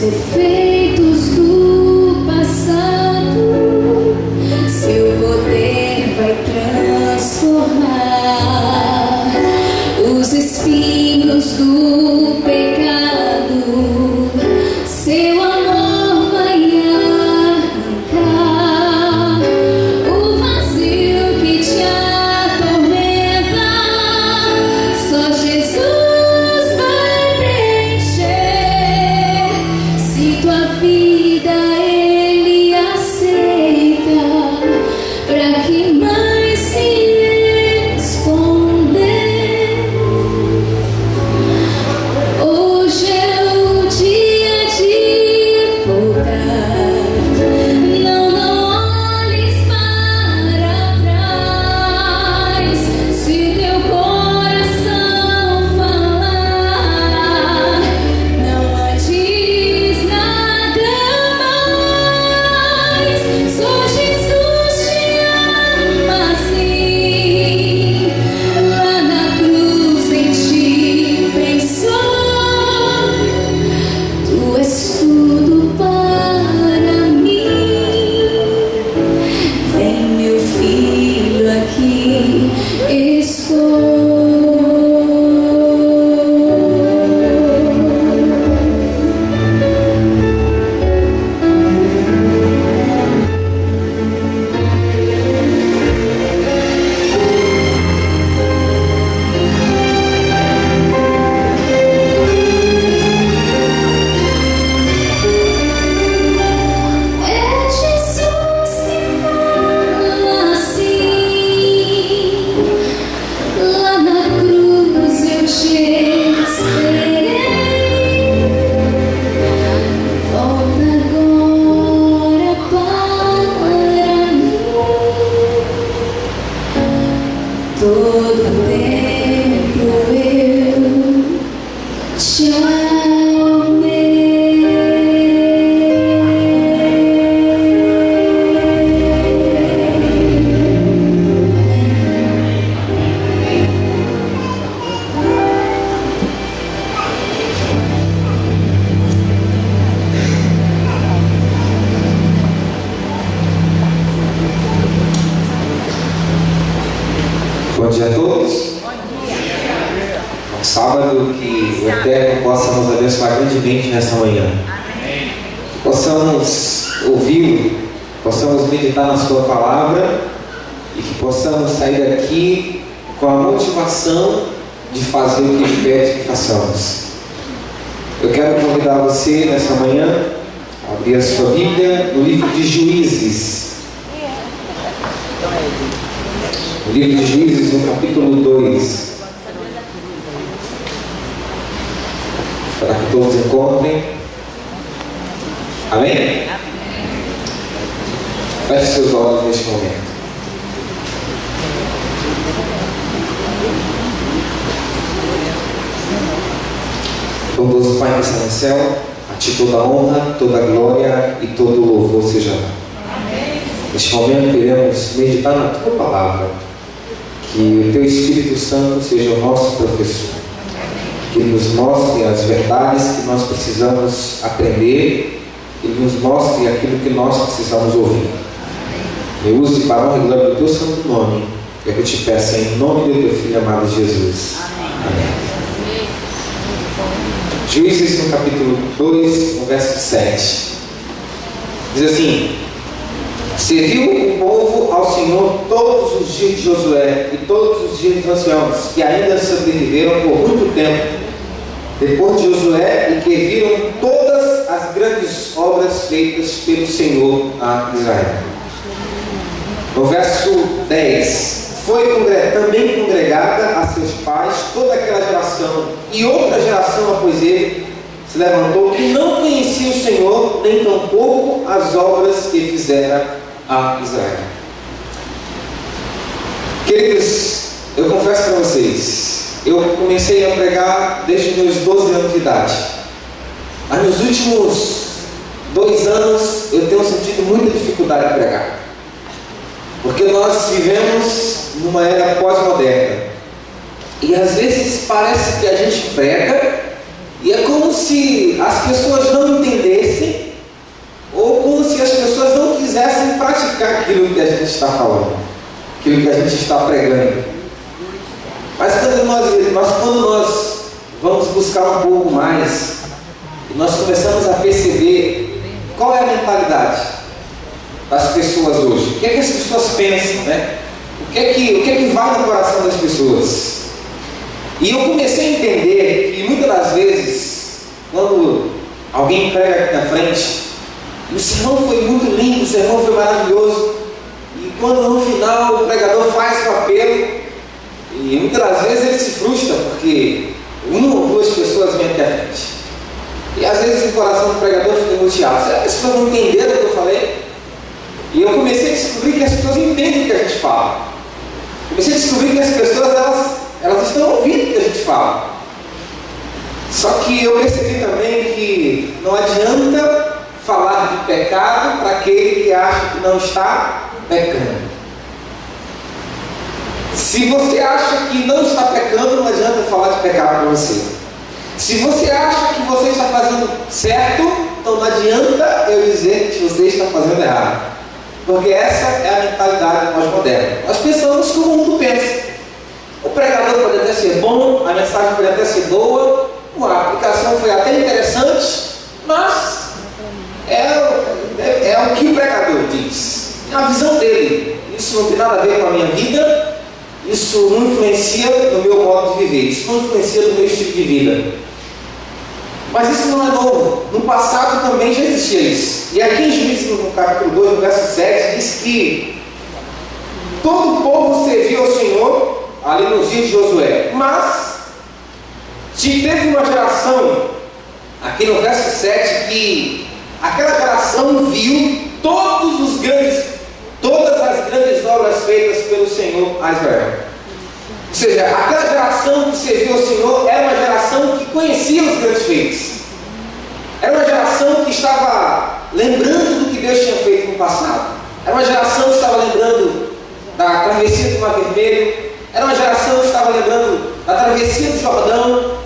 defeitos do passado, seu poder vai transformar os espinhos do pecado. Seu amor vai arrancar o vazio que te atormenta. Só Jesus vai preencher. Se tua vida Ele aceita, pra que mais se esconder? Hoje é o dia de voltar. Não olhes para trás. Se teu coração falar, não adies nada mais. Só Jesus te ama assim. Lá na cruz em ti pensou. Tu és tudo para mim. Vem, meu filho, aqui estou. É Jesus que fala assim. Lá na cruz eu te esperei. Volta agora para mim. Todo tempo eu te Bom dia a todos. É um sábado que o Eterno possa nos abençoar grandemente nessa manhã. Possamos ouvir, possamos meditar na sua palavra e que possamos sair daqui com a motivação de fazer o que Ele pede que façamos. Eu quero convidar você nessa manhã a abrir a sua Bíblia no livro de Juízes. O livro de Juízes, no capítulo 2. Para que todos encontrem. Amém? Feche seus olhos neste momento. Bondoso Pai que está no céu, a Ti toda a honra, toda a glória e todo o louvor seja dado. Neste momento queremos meditar na Tua palavra. Que o Teu Espírito Santo seja o nosso professor, que Ele nos mostre as verdades que nós precisamos aprender, que Ele nos mostre aquilo que nós precisamos ouvir. Eu use para a honra e glória do Teu santo nome, é que eu te peço em nome do Teu Filho amado Jesus. Amém. Juízes no capítulo 2, no verso 7. Diz assim: serviu o povo ao Senhor todos os dias de Josué e todos os dias dos anciãos, que ainda sobreviveram por muito tempo, depois de Josué, e que viram todas as grandes obras feitas pelo Senhor a Israel. No verso 10, foi também congregada a seus pais toda aquela geração, e outra geração após ele se levantou, que não conhecia o Senhor, nem tampouco as obras que fizera a Israel. Queridos, eu confesso para vocês, eu comecei a pregar desde meus 12 anos de idade. Mas nos últimos 2 anos eu tenho sentido muita dificuldade em pregar, porque nós vivemos numa era pós-moderna e às vezes parece que a gente prega E é como se as pessoas não entendessem, ou como se as pessoas não quisessem praticar aquilo que a gente está falando, aquilo que a gente está pregando. Mas quando nós vamos buscar um pouco mais, e nós começamos a perceber qual é a mentalidade das pessoas hoje, o que é que as pessoas pensam, né? O que é que vai no coração das pessoas? E eu comecei a entender que muitas das vezes, quando alguém prega aqui na frente, o sermão foi muito lindo, o sermão foi maravilhoso, e quando no final o pregador faz o apelo, e muitas das vezes ele se frustra, porque uma ou duas pessoas vêm aqui à frente. E às vezes o coração do pregador fica angustiado. Será que as pessoas não entenderam o que eu falei? E eu comecei a descobrir que as pessoas entendem o que a gente fala. Comecei a descobrir que as pessoas, elas estão ouvindo o que a gente fala. Só que eu percebi também que não adianta falar de pecado para aquele que acha que não está pecando. Se você acha que não está pecando, não adianta falar de pecado para você. Se você acha que você está fazendo certo, então não adianta eu dizer que você está fazendo errado. Porque essa é a mentalidade pós-moderna. Nós pensamos como o mundo pensa. O pregador pode até ser bom, a mensagem pode até ser boa, a aplicação foi até interessante, mas é o que o pregador diz. É a visão dele. Isso não tem nada a ver com a minha vida, isso não influencia no meu modo de viver, isso não influencia no meu estilo de vida. Mas isso não é novo. No passado também já existia isso. E aqui em Juízes, no capítulo 2, no verso 7, diz que todo o povo serviu ao Senhor ali nos dias de Josué. Mas teve uma geração, aqui no verso 7, que aquela geração viu todas as grandes obras feitas pelo Senhor a Israel. Ou seja, aquela geração que serviu ao Senhor era uma geração que conhecia os grandes feitos. Era uma geração que estava lembrando do que Deus tinha feito no passado. Era uma geração que estava lembrando da travessia do Mar Vermelho. Era uma geração que estava lembrando da travessia do Jordão.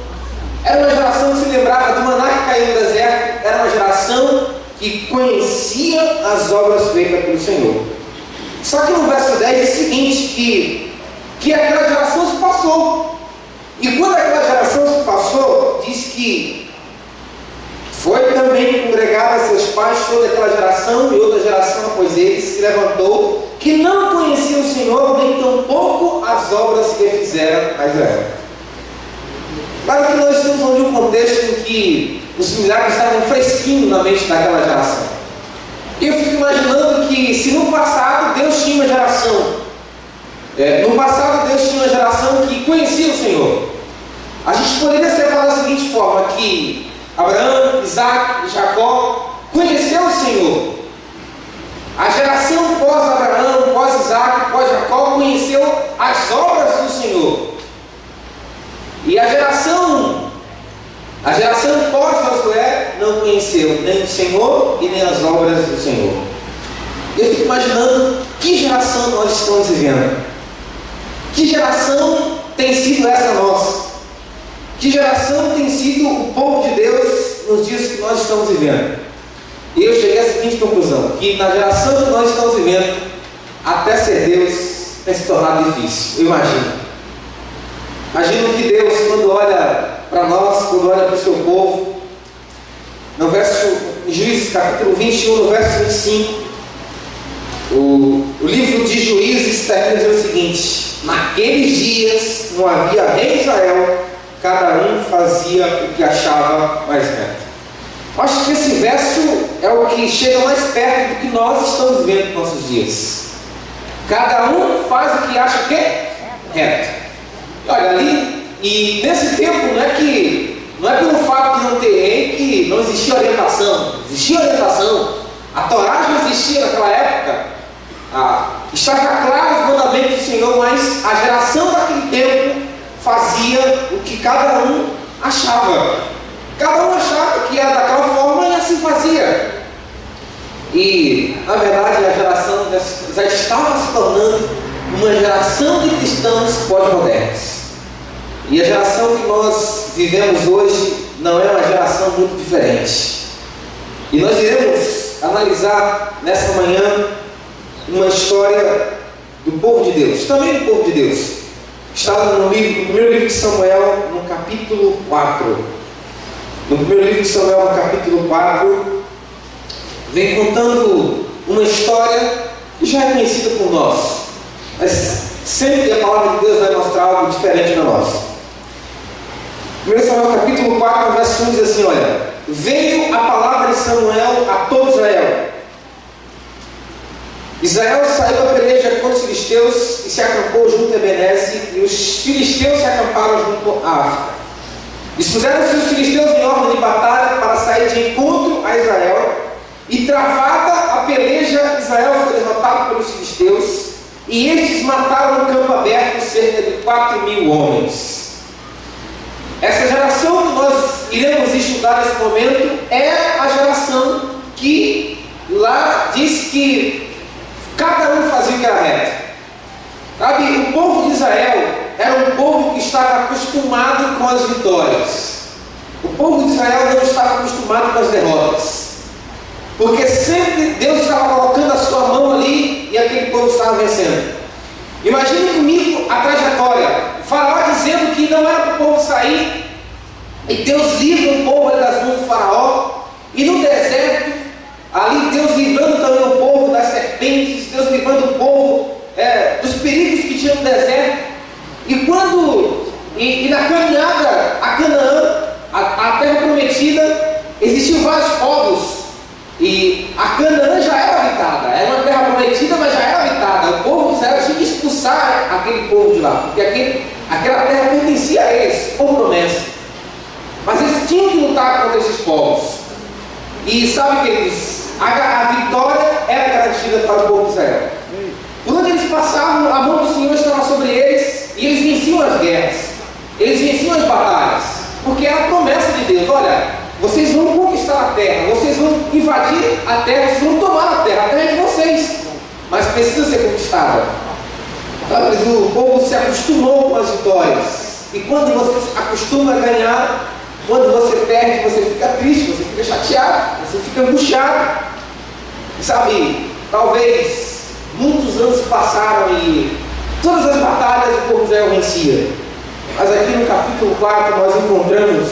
Era uma geração que se lembrava do maná que caiu no deserto. Era uma geração que conhecia as obras feitas pelo Senhor. Só que no verso 10 diz o seguinte, que aquela geração se passou. E quando aquela geração se passou, diz que foi também congregada a seus pais toda aquela geração, e outra geração após eles se levantou, que não conhecia o Senhor, nem tampouco as obras que fizeram a Israel. Claro que nós estamos falando de um contexto em que os milagres estavam fresquinhos na mente daquela geração. E eu fico imaginando que se no passado Deus tinha uma geração, no passado Deus tinha uma geração que conhecia o Senhor, a gente poderia separar da seguinte forma, que Abraão, Isaac e Jacó conheceu o Senhor. A geração pós-Abraão, pós-Isaac, pós-Jacó conheceu as obras do Senhor. E a geração pós-Josué não conheceu nem o Senhor e nem as obras do Senhor. Eu fico imaginando que geração nós estamos vivendo. Que geração tem sido essa nossa? Que geração tem sido o povo de Deus nos dias que nós estamos vivendo? E eu cheguei à seguinte conclusão, que na geração que nós estamos vivendo, até ser Deus tem se tornado difícil. Eu imagino que Deus, quando olha para nós, quando olha para o seu povo, no verso, em Juízes capítulo 21, no verso 25, o livro de Juízes termina dizendo o seguinte: naqueles dias não havia rei em Israel, cada um fazia o que achava mais reto. Acho que esse verso é o que chega mais perto do que nós estamos vivendo nos nossos dias. Cada um faz o que acha que é reto. Olha ali, e nesse tempo não é pelo fato de não ter rei que não existia orientação. Existia orientação. A Torá já existia naquela época. Estava claro os mandamentos do Senhor, mas a geração daquele tempo fazia o que cada um achava. Cada um achava que era daquela forma e assim fazia. E, na verdade, a geração já estava se tornando uma geração de cristãos pós-modernos. E a geração que nós vivemos hoje não é uma geração muito diferente. E nós iremos analisar nessa manhã uma história do povo de Deus, também do povo de Deus. Está no primeiro livro de Samuel, no capítulo 4. No primeiro livro de Samuel, no capítulo 4, vem contando uma história que já é conhecida por nós, mas sempre a palavra de Deus vai mostrar algo diferente para nós. 1 Samuel capítulo 4, verso 1 diz assim: olha, veio a palavra de Samuel a todo Israel. Israel saiu a peleja contra os filisteus e se acampou junto a Ebenezer, e os filisteus se acamparam junto a África. Dispuseram-se os filisteus em ordem de batalha para sair de encontro a Israel, e travada a peleja, Israel foi derrotado pelos filisteus, e estes mataram no campo aberto cerca de 4.000 homens. Essa geração que nós iremos estudar nesse momento é a geração que lá diz que cada um fazia o que era reto. Sabe, o povo de Israel era um povo que estava acostumado com as vitórias. O povo de Israel não estava acostumado com as derrotas, porque sempre Deus estava colocando a sua mão ali e aquele povo estava vencendo. Imagine comigo a trajetória. O faraó dizendo que não era para o povo sair, e Deus livra o povo das mãos do faraó, e no deserto, ali Deus livrando também o povo das serpentes, Deus livrando o povo dos perigos que tinha no deserto. E na caminhada a Canaã, a terra prometida, existiam vários povos, e a Canaã já era habitada, era uma terra prometida, mas já era habitada. O povo de Israel tinha que expulsar aquele povo de lá, porque aquela terra pertencia a eles, por promessa. Mas eles tinham que lutar contra esses povos. E sabe, queridos, a vitória era garantida para o povo de Israel. Por onde eles passavam, a mão do Senhor estava sobre eles, e eles venciam as guerras, eles venciam as batalhas, porque era a promessa de Deus: olha, vocês vão conquistar a terra, vocês vão invadir a terra, vocês vão tomar a terra é de vocês, mas precisa ser conquistada. Mas o povo se acostumou com as vitórias, e quando você se acostuma a ganhar, quando você perde, você fica triste, você fica chateado, você fica angustiado. E sabe, talvez muitos anos passaram e todas as batalhas o povo de Israel vencia. Mas aqui no capítulo 4 nós encontramos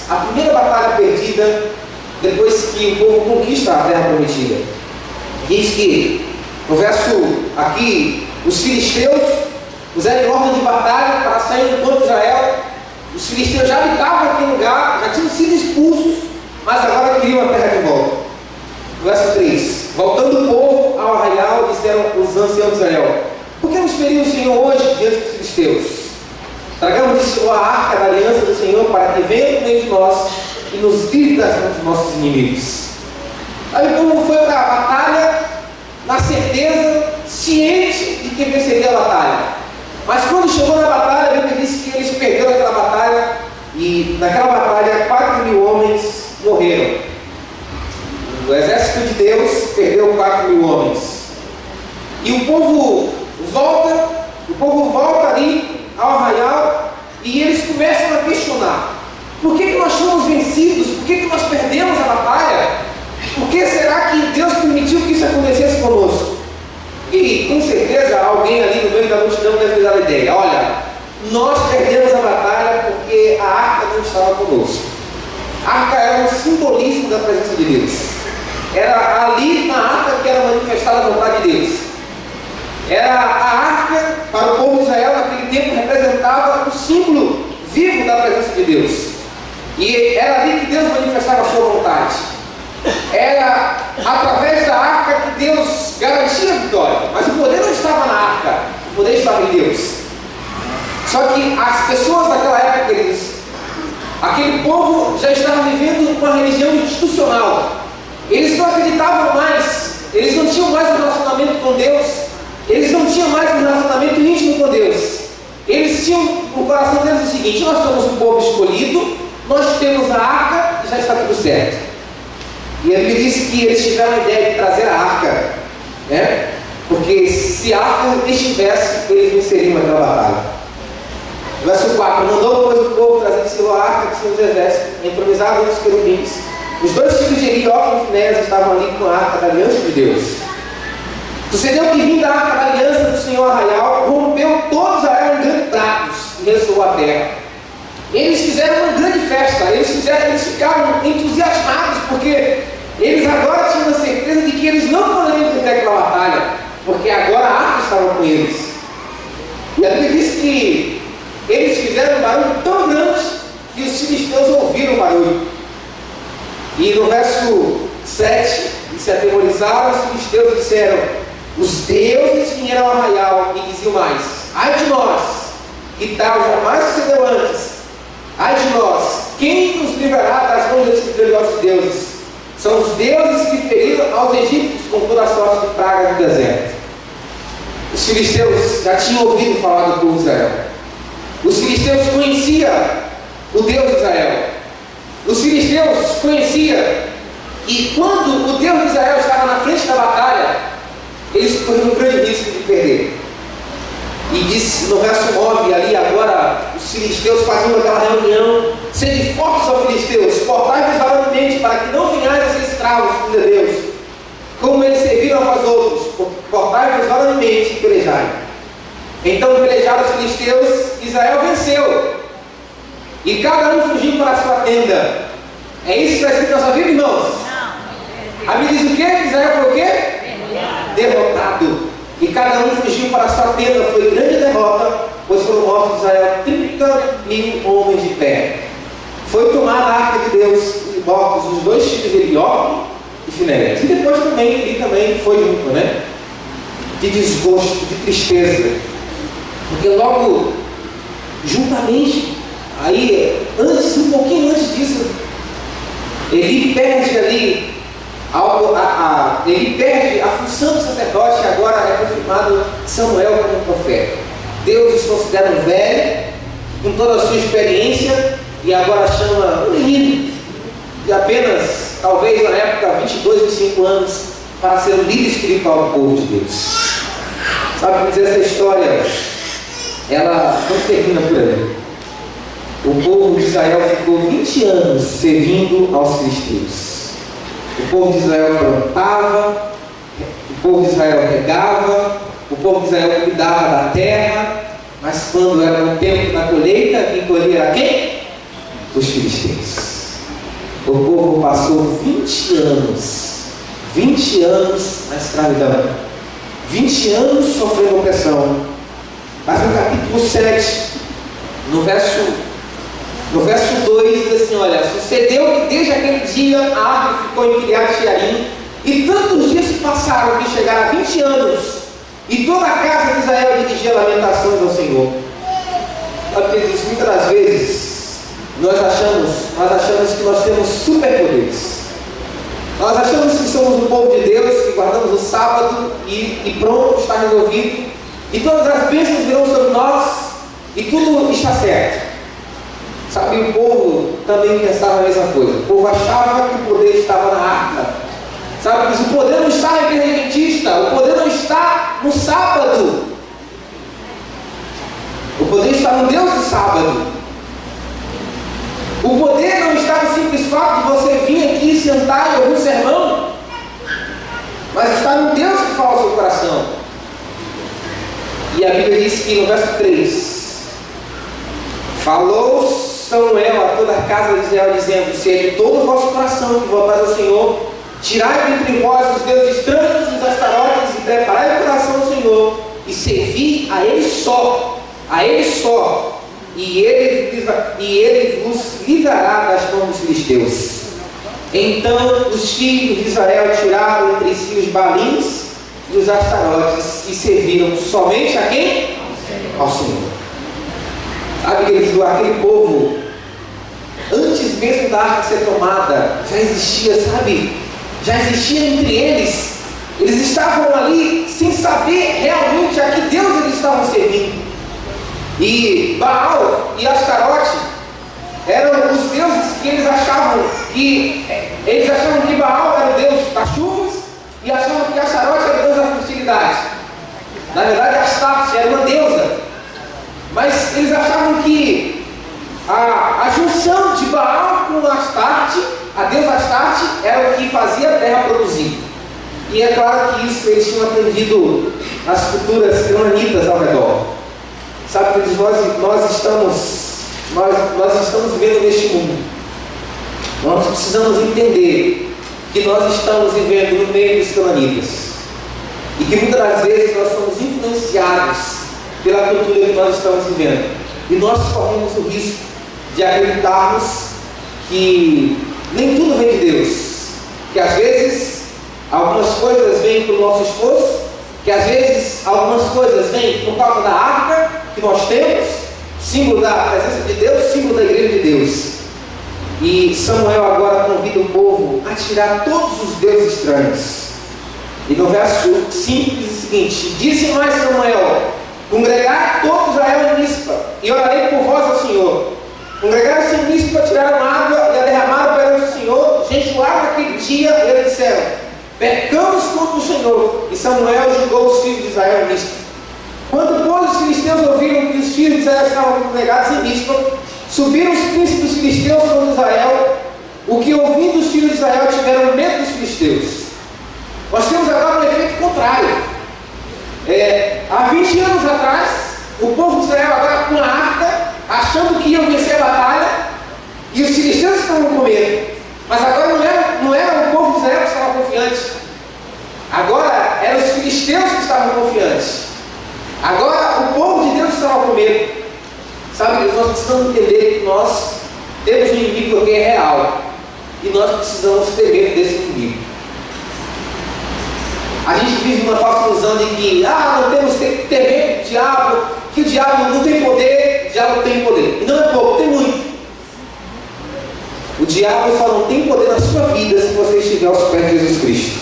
a primeira batalha perdida depois que o povo conquista a terra prometida. Diz que, no verso aqui, os filisteus puseram em ordem de batalha para sair do povo de Israel. Os filisteus já habitavam aquele lugar, já tinham sido expulsos, mas agora queriam a terra de volta. Verso 3: voltando o povo ao arraial, disseram os anciãos de Israel: por que nos feriu o Senhor hoje diante dos filisteus? Tragamos de Senhor a arca da aliança do Senhor, para que venha no meio de nós e nos livre das mãos dos nossos inimigos. Aí o povo foi para a batalha na certeza, ciente de que venceria a batalha. Mas quando chegou na batalha, a Bíblia disse que eles perderam aquela batalha, e naquela batalha 4.000 homens morreram. O exército de Deus perdeu 4.000 homens. E o povo volta ali ao arraial, e eles começam a questionar: por que nós fomos vencidos? Por que nós perdemos a batalha? Por que será que Deus permitiu que isso acontecesse conosco? E com certeza alguém ali no meio da multidão deve ter dado a ideia: olha, nós perdemos a batalha porque a arca não estava conosco. A arca era um simbolismo da presença de Deus. Era ali na arca que era manifestada a vontade de Deus. Era a arca, para o povo de Israel naquele tempo, representava o símbolo vivo da presença de Deus. E era ali que Deus manifestava a sua vontade. Era através da arca que Deus garantia a vitória. Mas o poder não estava na arca, o poder estava em Deus. Só que as pessoas daquela época, aquele povo já estava vivendo uma religião institucional. Eles não acreditavam mais, eles não tinham mais um relacionamento com Deus, eles não tinham mais um relacionamento íntimo com Deus. Eles tinham no coração deles o seguinte: nós somos um povo escolhido, nós temos a arca e já está tudo certo. E a Bíblia disse que eles tiveram a ideia de trazer a arca, porque se a arca estivesse, eles venceriam aquela batalha. Verso 4: mandou, pois, o povo trazer de Silo a arca de seus exércitos, improvisado entre os querubins. Os dois filhos de Eli, Ofni e Finéias, estavam ali com a arca da aliança de Deus. Sucedeu que, vindo a arca da aliança do Senhor Arraial, rompeu todos Israel em grandes pratos e ressoou a terra. Eles fizeram uma grande festa, eles ficaram entusiasmados, porque eles agora tinham a certeza de que eles não poderiam perder aquela batalha, porque agora a arca estava com eles. E a Bíblia diz que eles fizeram um barulho tão grande que os filisteus ouviram o barulho. E no verso 7, eles se atemorizaram, os filisteus disseram: os deuses vieram ao arraial, e diziam mais: ai de nós, que tal jamais sucedeu antes. Ai de nós, quem nos livrará das mãos desses grandiosos deuses? São os deuses que feriram aos egípcios com toda a sorte de praga no deserto. Os filisteus já tinham ouvido falar do povo de Israel. Os filisteus conheciam o Deus de Israel. Os filisteus conheciam que quando o Deus de Israel estava na frente da batalha, eles corriam um grande risco de perder. E disse no verso 9 ali, agora os filisteus faziam aquela reunião: sede fortes, ó filisteus, portai-vos varonilmente, para que não venhais a ser escravos de Deus, como eles serviram a vós outros, portai-vos varonilmente e pelejai. Então pelejaram os filisteus, Israel venceu, e cada um fugiu para a sua tenda. É isso que está escrito na sua Bíblia, irmãos? A Bíblia diz o quê? Israel foi o quê? Derrotado. E cada um fugiu para a sua tenda. Foi grande derrota, pois foram mortos em Israel 30.000 homens de pé. Foi tomada a arca de Deus e mortos os dois filhos de Eli, Ofni e Finéias. E depois também foi junto, né? De desgosto, de tristeza. Porque logo, juntamente, aí, um pouquinho antes disso, Eli perde ali ele perde a função do sacerdote, e agora é confirmado Samuel como profeta. Deus os considera um velho, com toda a sua experiência, e agora chama um menino de apenas, talvez na época, 22, 25 anos, para ser o líder espiritual do povo de Deus. Sabe dizer, essa história, ela não termina por aí. O povo de Israel ficou 20 anos servindo aos filisteus. O povo de Israel plantava, o povo de Israel regava, o povo de Israel cuidava da terra, mas quando era o tempo da colheita, quem colhia era quem? Os filisteus. O povo passou 20 anos na escravidão, 20 anos sofrendo opressão. Mas no capítulo 7, no verso 2 diz assim: olha, sucedeu que desde aquele dia a árvore ficou em Kiriat-Jearim, e tantos dias se passaram que chegaram a 20 anos, e toda a casa de Israel dirigia lamentações ao Senhor. Muitas das vezes nós achamos que nós temos superpoderes. Nós achamos que somos o povo de Deus, que guardamos o sábado e pronto, está resolvido, e todas as bênçãos virão sobre nós e tudo está certo. Sabe, o povo também pensava a mesma coisa. O povo achava que o poder estava na arca. Sabe, mas o poder não está na igreja adventista, o poder não está no sábado. O poder está no Deus do sábado. O poder não está no simples fato de você vir aqui sentar e ouvir um sermão, mas está no Deus que fala ao seu coração. E a Bíblia diz que no verso 3: falou Samuel a toda a casa de Israel, dizendo: se é de todo o vosso coração que voltais ao Senhor, tirai entre vós os deuses estranhos e os astarotes, e preparai o coração ao Senhor, e servi a Ele só, e Ele vos livrará das mãos dos filisteus. Então os filhos de Israel tiraram entre si os balins e os astarotes, e serviram somente a quem? Ao Senhor. Sabe, aquele povo, antes mesmo da arca ser tomada, já existia entre eles. Eles estavam ali sem saber realmente a que Deus eles estavam servindo. E Baal e Astarote eram os deuses que eles achavam que Baal era o deus das chuvas e achavam que Astarote era o deus da fertilidade. Na verdade, Astarte era uma deusa. Mas eles achavam que a junção de Baal com Astarte, a deusa Astarte, era o que fazia a terra produzir. E é claro que isso eles tinham aprendido nas culturas canaanitas ao redor. Sabe, queridos, nós estamos vivendo neste mundo. Nós precisamos entender que nós estamos vivendo no meio dos canaanitas. E que muitas das vezes nós somos influenciados pela cultura que nós estamos vivendo. E nós corremos o risco de acreditarmos que nem tudo vem de Deus. Que às vezes algumas coisas vêm pelo nosso esforço, que às vezes algumas coisas vêm por causa da arca que nós temos, símbolo da presença de Deus, símbolo da igreja de Deus. E Samuel agora convida o povo a tirar todos os deuses estranhos. E no verso 5 diz o seguinte: disse mais Samuel: congregai todo Israel em Mispa, e orarei por vós ao Senhor. Congregaram-se em Mispa, tiraram água e a derramaram perante o Senhor, jejuaram naquele dia, e eles disseram: pecamos contra o Senhor. E Samuel julgou os filhos de Israel em Mispa. Quando, pois, os filisteus ouviram que os filhos de Israel estavam congregados em Mispa, subiram os príncipes dos filisteus contra Israel, o que, ouvindo os filhos de Israel, tiveram medo dos filisteus. Nós temos agora um efeito contrário. Há 20 anos atrás, o povo de Israel agora com a arca, achando que iam vencer a batalha, e os filisteus estavam com medo. Mas agora não era o povo de Israel que estava confiante. Agora eram os filisteus que estavam confiantes. Agora o povo de Deus estava com medo. Sabe, nós precisamos entender que nós temos um inimigo que é real. E nós precisamos ter medo desse inimigo. A gente vive uma falsa ilusão de que não temos que ter medo do diabo, que o diabo não tem poder, o diabo tem poder. E não é pouco, tem muito. O diabo só não tem poder na sua vida se você estiver aos pés de Jesus Cristo.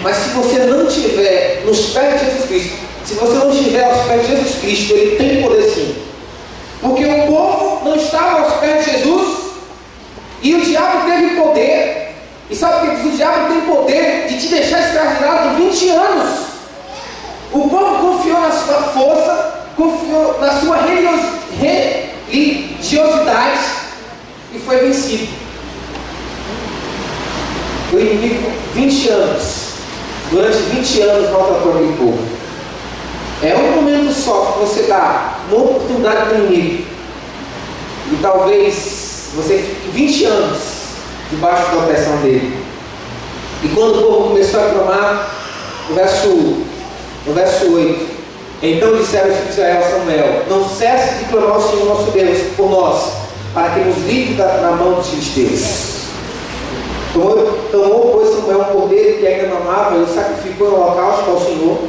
Mas se você não estiver nos pés de Jesus Cristo, se você não estiver aos pés de Jesus Cristo, ele tem poder sim. Porque o povo não estava aos pés de Jesus e o diabo teve poder. E sabe o que o diabo tem poder de te deixar escravizado por 20 anos? O povo confiou na sua força, confiou na sua religiosidade e foi vencido. O inimigo, 20 anos, durante 20 anos maltratou aquele povo. É um momento só que você dá uma oportunidade para o inimigo. E talvez você fique 20 anos debaixo da opressão dele. E quando o povo começou a clamar, no verso 8, então disseram os filhos de Israel a Samuel: não cesse de clamar ao Senhor nosso Deus por nós, para que nos livre na mão dos filisteus. Tomou, pois, Samuel um cordeiro que ainda não amava e sacrificou em holocausto ao Senhor.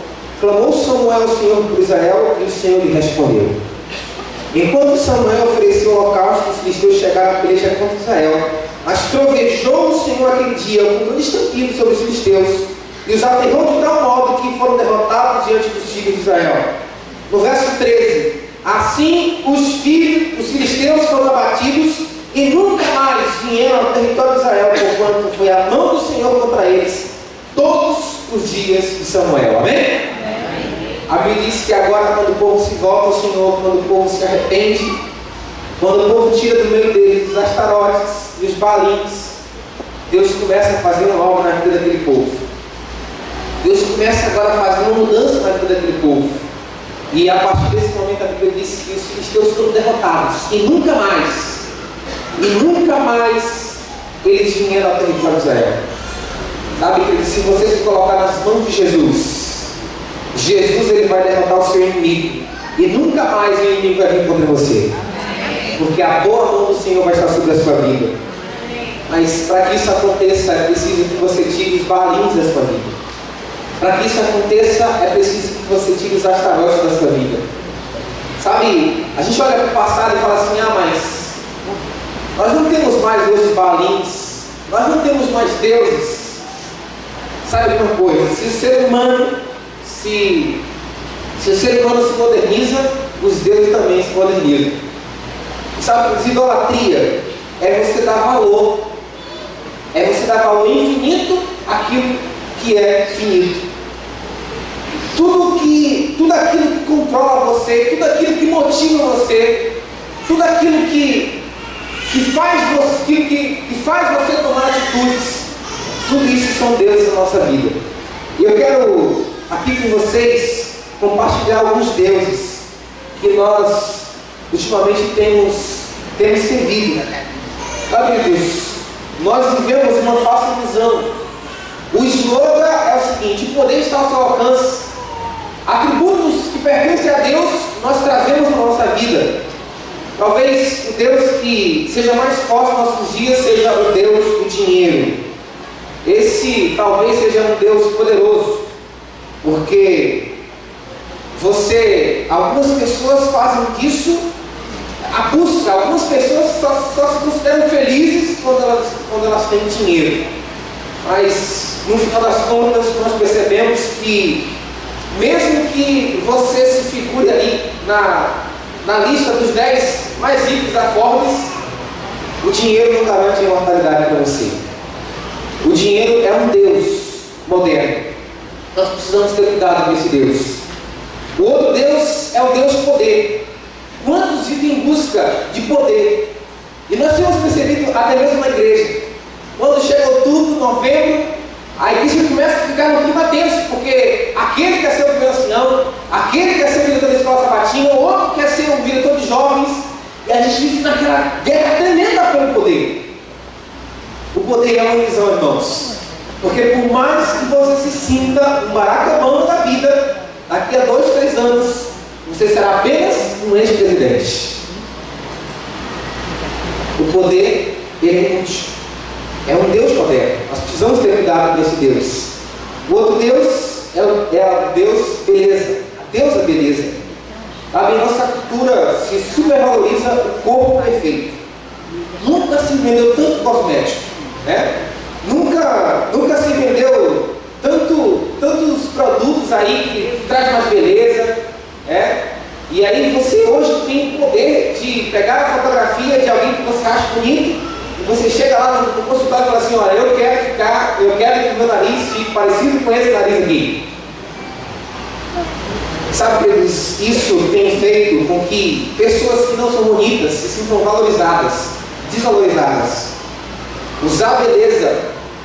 Clamou Samuel ao Senhor por Israel, e o Senhor lhe respondeu. Enquanto Samuel ofereceu o holocausto, os filisteus chegaram a pelejar contra Israel. Mas trovejou o Senhor aquele dia com grande estampido sobre os filisteus, e os aterrou de tal modo que foram derrotados diante dos filhos de Israel. No verso 13: assim os filisteus foram abatidos, e nunca mais vieram ao território de Israel, porquanto foi a mão do Senhor contra eles todos os dias de Samuel. Amém? A Bíblia diz que agora, quando o povo se volta ao Senhor, quando o povo se arrepende, quando o povo tira do meio deles os astarotes e os balins, Deus começa a fazer uma obra na vida daquele povo. Deus começa agora a fazer uma mudança na vida daquele povo. E a partir desse momento a Bíblia diz que os filisteus foram derrotados. E nunca mais eles vieram ao território de Israel. Sabe, que se você se colocar nas mãos de Jesus, ele vai derrotar o seu inimigo. E nunca mais o inimigo vai vir contra você. Porque a boa mão do Senhor vai estar sobre a sua vida. Mas para que isso aconteça, é preciso que você tire os balins da sua vida. Para que isso aconteça, é preciso que você tire os astarotes da sua vida. Sabe, a gente olha para o passado e fala assim: mas nós não temos mais hoje balins, nós não temos mais deuses. Sabe uma coisa, se o ser humano se moderniza, os deuses também se modernizam. Sabe, idolatria é você dar valor. É você dar valor infinito àquilo que é finito. Tudo tudo aquilo que controla você, tudo aquilo que motiva você, tudo aquilo que faz você tomar atitudes, tudo isso são deuses na nossa vida. E eu quero aqui com vocês compartilhar alguns deuses que nós ultimamente temos servido. Sabe, Deus, nós vivemos uma falsa visão. O slogan é o seguinte: o poder está ao seu alcance. Atributos que pertencem a Deus nós trazemos na nossa vida. Talvez o Deus que seja mais forte nos nossos dias seja o Deus do dinheiro. Esse talvez seja um Deus poderoso, porque algumas pessoas fazem disso a busca. Algumas pessoas só se consideram felizes quando elas têm dinheiro. Mas no final das contas nós percebemos que mesmo que você se figure ali na lista dos 10 mais ricos da Forbes, o dinheiro não garante a imortalidade para você. O dinheiro é um Deus moderno. Nós precisamos ter cuidado com esse Deus. O outro Deus é o Deus de poder. Quantos vivem em busca de poder? E nós temos percebido até mesmo na igreja. Quando chega outubro, novembro, a igreja começa a ficar no clima tenso, porque aquele quer ser o primeiro ancião, aquele quer ser o diretor da escola sabatina, o outro quer ser o diretor de jovens, e a gente vive naquela guerra tremenda pelo poder. O poder é uma ilusão, irmãos, porque por mais que você se sinta um Barack Obama da vida, daqui a 2, 3 anos, você será apenas um ex-presidente. O poder é inútil. É um Deus moderno. Nós precisamos ter cuidado com esse Deus. O outro Deus é o Deus beleza, a deusa beleza. Sabe, em nossa cultura se supervaloriza o corpo perfeito. Nunca se vendeu tanto cosmético, né? Nunca se vendeu tantos produtos aí que traz mais beleza, né? E aí você hoje tem o poder de pegar a fotografia de alguém que você acha bonito. Você chega lá no consultório e fala assim: olha, eu quero que o meu nariz fique parecido com esse nariz aqui. Sabe, queridos, isso tem feito com que pessoas que não são bonitas se sintam desvalorizadas. Usar a beleza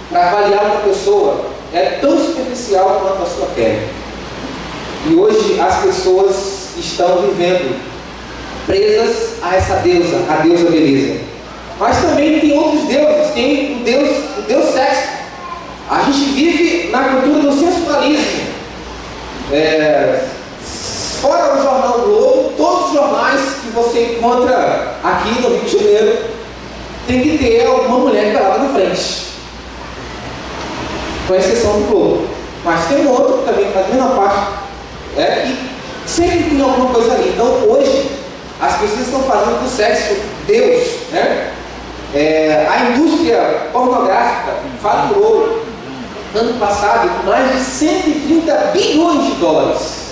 para avaliar uma pessoa é tão superficial quanto a sua pele. E hoje as pessoas estão vivendo presas a essa deusa, a deusa beleza. Mas também tem outros deuses, tem o Deus sexo. A gente vive na cultura do sensualismo. Fora o jornal Globo, todos os jornais que você encontra aqui no Rio de Janeiro tem que ter alguma mulher pelada na frente, com exceção do Globo. Mas tem um outro que também faz a mesma parte, que sempre tem alguma coisa ali. Então hoje as pessoas estão fazendo do sexo Deus, né? A indústria pornográfica faturou ano passado mais de 130 bilhões de dólares.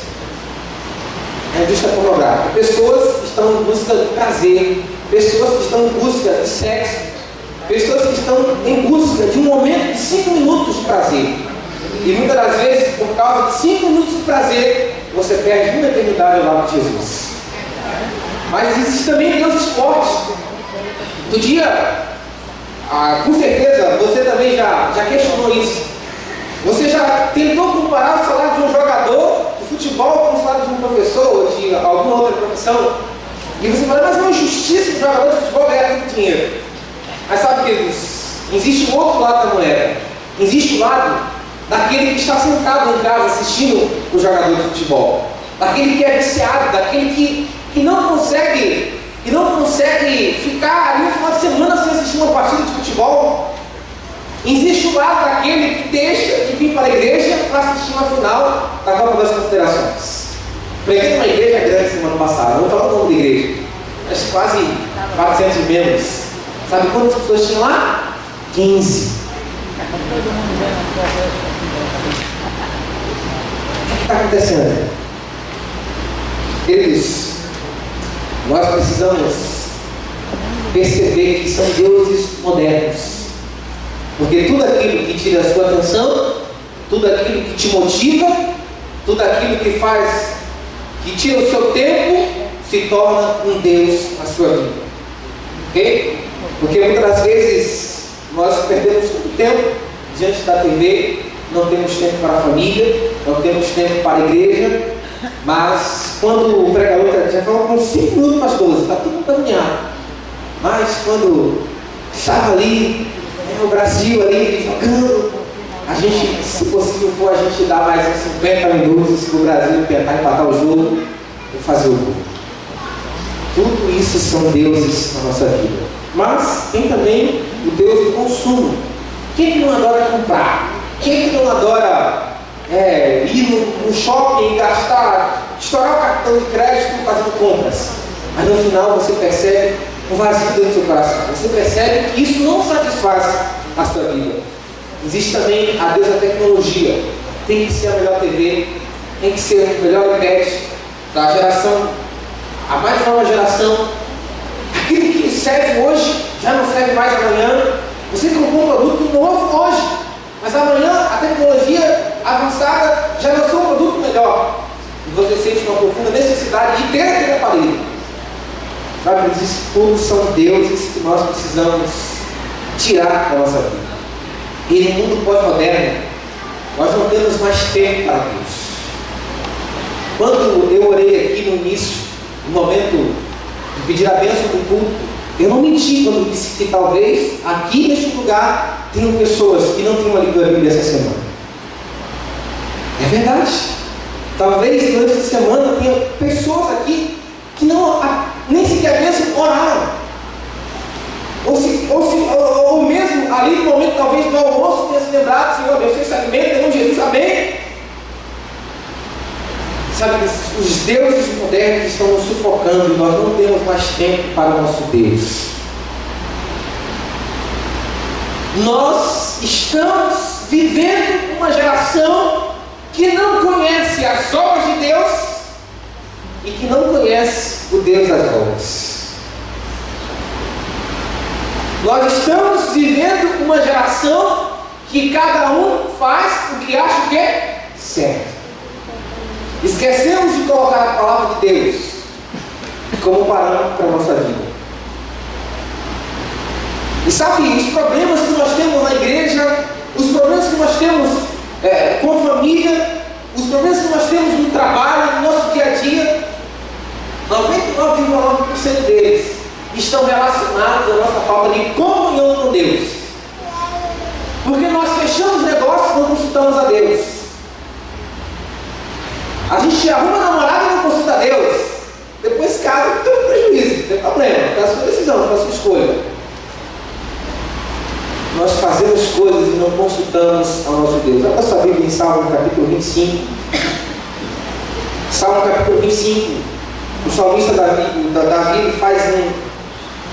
A indústria pornográfica. Pessoas que estão em busca de prazer, pessoas que estão em busca de sexo, pessoas que estão em busca de um momento de 5 minutos de prazer. E muitas das vezes, por causa de 5 minutos de prazer, você perde uma eternidade ao lado de Jesus. Mas existe também Deus esporte. Do dia, com certeza, você também já questionou isso. Você já tentou comparar o salário de um jogador de futebol com o salário de um professor ou de alguma outra profissão? E você fala: mas é uma injustiça o jogador de futebol ganhar tanto dinheiro. Mas sabe, queridos, existe um outro lado da moeda. Existe o lado daquele que está sentado em casa assistindo o jogador de futebol. Daquele que é viciado, daquele que não consegue ficar ali no final de semana sem assistir uma partida de futebol. Existe o lado daquele que deixa de vir para a igreja para assistir uma final da Copa das Confederações. Preguei numa igreja grande semana passada, não vou falar o nome da igreja, mas quase 400 membros. Sabe quantas pessoas tinham lá? 15. O que está acontecendo? Eles, nós precisamos perceber que são deuses modernos. Porque tudo aquilo que tira a sua atenção, tudo aquilo que te motiva, tudo aquilo que faz que tira o seu tempo, se torna um Deus na sua vida. Ok? Porque muitas das vezes nós perdemos muito tempo diante da TV, não temos tempo para a família, não temos tempo para a igreja, mas quando o pregador já falou com 5 minutos para as 12, está tudo caminhado. Mas quando estava ali, o Brasil ali jogando, a gente, se possível for, a gente dá mais uns 50 minutos para o Brasil tentar empatar o jogo e fazer o gol. Tudo isso são deuses na nossa vida. Mas tem também o Deus do consumo. Quem que não adora comprar? Quem que não adora ir no shopping e gastar, estourar o cartão de crédito fazendo compras? Mas no final você percebe um vazio dentro do seu coração. Você percebe que isso não satisfaz a sua vida. Existe também a Deus da tecnologia. Tem que ser a melhor TV, tem que ser o melhor iPad da geração, a mais nova geração. Aquilo que serve hoje já não serve mais amanhã. Você comprou um produto novo hoje, mas amanhã a tecnologia avançada já lançou um produto melhor. E você sente uma profunda necessidade de ter aquele aparelho. Sabe, isso tudo são deuses que nós precisamos tirar da nossa vida. E no mundo pós-moderno, nós não temos mais tempo para Deus. Quando eu orei aqui no início, no momento de pedir a bênção do culto, eu não menti quando disse que talvez aqui neste lugar tenham pessoas que não tinham lido a Bíblia essa semana. É verdade. Talvez durante essa semana tenha pessoas aqui que não, nem sequer a bênção oraram. Ou mesmo ali no momento talvez do almoço tenha se lembrado: Senhor, abençoe esse alimento, em nome de Jesus, amém. Sabe, os deuses modernos estão nos sufocando e nós não temos mais tempo para o nosso Deus. Nós estamos vivendo uma geração que não conhece as obras de Deus e que não conhece o Deus das obras. Nós estamos vivendo uma geração que cada um faz o que acha que é certo. Esquecemos de colocar a palavra de Deus como parâmetro para a nossa vida. E sabe, os problemas que nós temos na igreja, os problemas que nós temos com a família, os problemas que nós temos no trabalho, no nosso dia a dia, 99,9% deles estão relacionados à nossa falta de comunhão com Deus. Porque nós fechamos negócios e não consultamos a Deus. A gente arruma namorado e não consulta a Deus. Depois casa, tem um prejuízo, não tem problema, faz a sua decisão, faz a sua escolha. Nós fazemos coisas e não consultamos ao nosso Deus. Abra sua Bíblia em Salmo capítulo 25. Salmo capítulo 25. O salmista Davi faz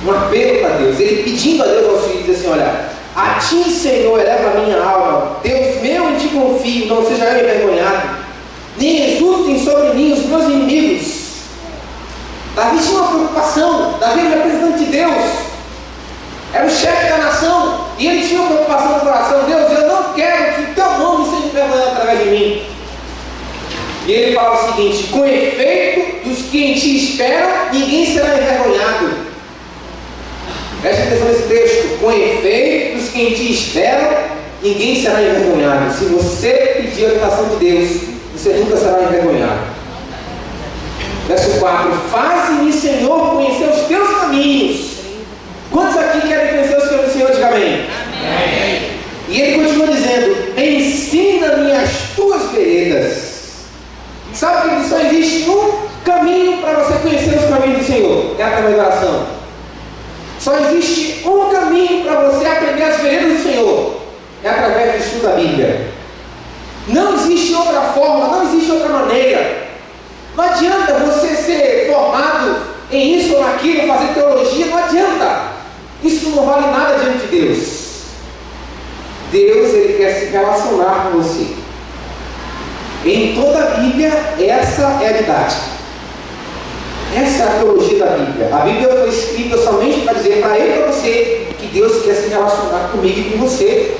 um apelo para Deus. Ele pedindo a Deus ao Senhor, diz assim: olha, a ti, Senhor, eleva a minha alma. Deus meu, em ti confio, não seja eu envergonhado. Nem exultem sobre mim os meus inimigos. Davi tinha uma preocupação. Davi era representante de Deus, era o chefe da nação, e ele tinha uma preocupação no coração: Deus, eu não quero que teu nome seja envergonhado através de mim. E ele fala o seguinte: com efeito, dos que em ti esperam, ninguém será envergonhado. Preste atenção nesse texto: com efeito, dos que em ti esperam, ninguém será envergonhado. Se você pedir a orientação de Deus, você nunca será envergonhado. Verso 4: faze-me, Senhor, conhecer os teus caminhos. Quantos aqui querem conhecer os caminhos do Senhor? Diga amém. Amém. E ele continua dizendo: ensina-me as tuas veredas. Sabe que só existe um caminho para você conhecer os caminhos do Senhor: é através da oração. Só existe um caminho para você aprender as veredas do Senhor: é através do estudo da Bíblia. Não existe outra forma, não existe outra maneira. Não adianta você ser formado em isso ou naquilo, fazer teologia, não adianta. Isso não vale nada diante de Deus. Deus, Ele quer se relacionar com você. Em toda a Bíblia, essa é a didática. Essa é a teologia da Bíblia. A Bíblia foi escrita somente para dizer para eu e para você que Deus quer se relacionar comigo e com você.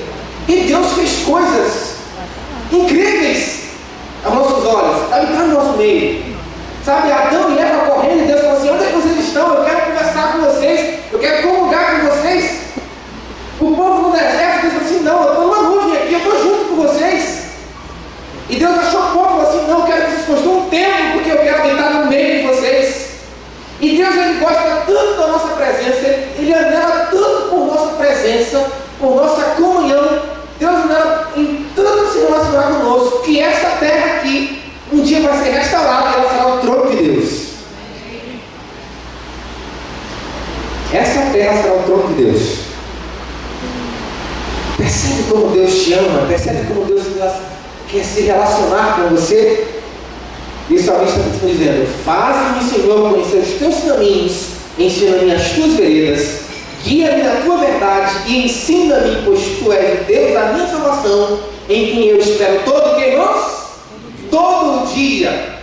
E Deus fez coisas incríveis aos nossos olhos, está no nosso meio. Sabe, Adão e Eva correndo, e Deus falou assim: onde é que vocês estão? Eu quero conversar com vocês, eu quero comungar com vocês. O povo no deserto, Deus falou assim: não, eu estou numa nuvem aqui, eu estou junto com vocês. E Deus achou o povo e falou assim: não, eu quero que vocês construam um templo, porque eu quero habitar no meio de vocês. E Deus, Ele gosta tanto da nossa presença, Ele anela tanto por nossa presença, por nossa comunhão. Deus anela em tanto se relacionar conosco, que essa terra aqui um dia vai ser restaurada e ela será o trono de Deus. Essa terra será o trono de Deus. Percebe como Deus te ama? Percebe como Deus quer se relacionar com você? Isso a está dizendo: faze-me, Senhor, conhecer os teus caminhos, ensina-me as tuas veredas, guia-me na tua verdade e ensina-me, pois tu és o Deus da minha salvação, em quem eu espero todo todo dia.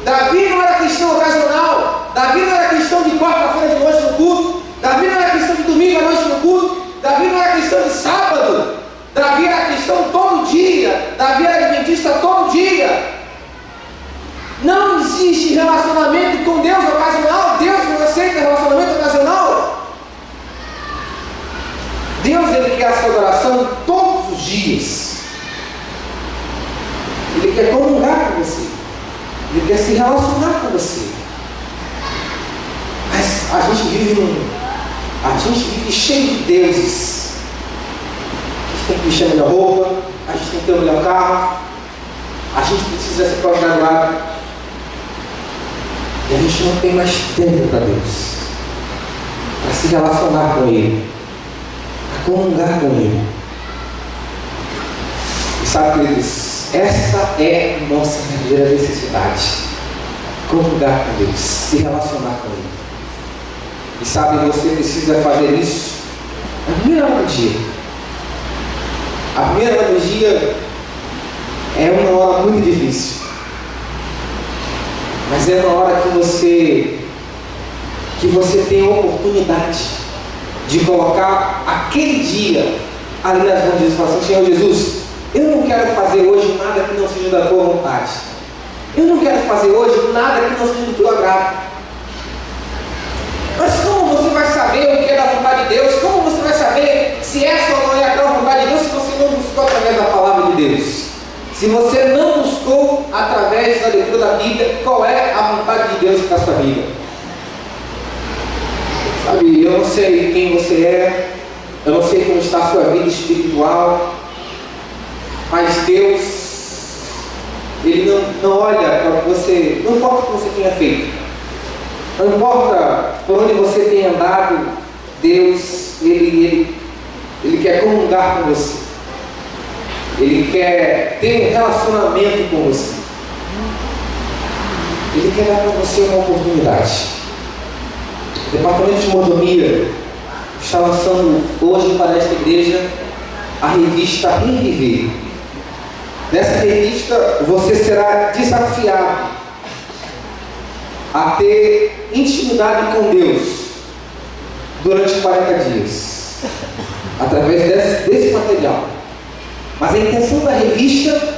Davi não era cristão ocasional, Davi não era cristão de quarta-feira de noite no culto, Davi não era cristão de domingo à noite no culto, Davi não era cristão de sábado, Davi era cristão todo dia, Davi era adventista todo dia. Não existe relacionamento com Deus ocasional. Deus não aceita relacionamento ocasional. Deus, Ele quer a sua adoração todos os dias. Ele quer comungar com você. Ele quer se relacionar com você. Mas a gente vive cheio de deuses. A gente tem que vestir a melhor roupa, a gente tem que ter o melhor carro, a gente precisa ser pós-graduado. E a gente não tem mais tempo para Deus, para se relacionar com Ele, para comungar com Ele. E sabe, queridos, essa é a nossa verdadeira necessidade: comungar com Deus, se relacionar com Ele. E sabe, você precisa fazer isso na primeira hora do dia. A primeira hora do dia é uma hora muito difícil. Mas é na hora que você tem a oportunidade de colocar aquele dia ali nas mãos de Jesus e falar assim: Senhor Jesus, eu não quero fazer hoje nada que não seja da tua vontade. Eu não quero fazer hoje nada que não seja do teu agrado. Mas como você vai saber o que é da vontade de Deus? Como você vai saber se essa ou não é aquela vontade de Deus, se você não buscou através da palavra de Deus? Se você não buscou através da leitura da Bíblia qual é a vontade de Deus para a sua vida? Sabe, eu não sei quem você é, eu não sei como está a sua vida espiritual, mas Deus, Ele não olha para você, não importa o que você tenha feito, não importa por onde você tenha andado, Deus, Ele quer comungar com você. Ele quer ter um relacionamento com você. Ele quer dar para você uma oportunidade. O Departamento de Mordomia está lançando hoje para esta igreja a revista Reviver. Nessa revista você será desafiado a ter intimidade com Deus durante 40 dias, através desse material. Mas a intenção da revista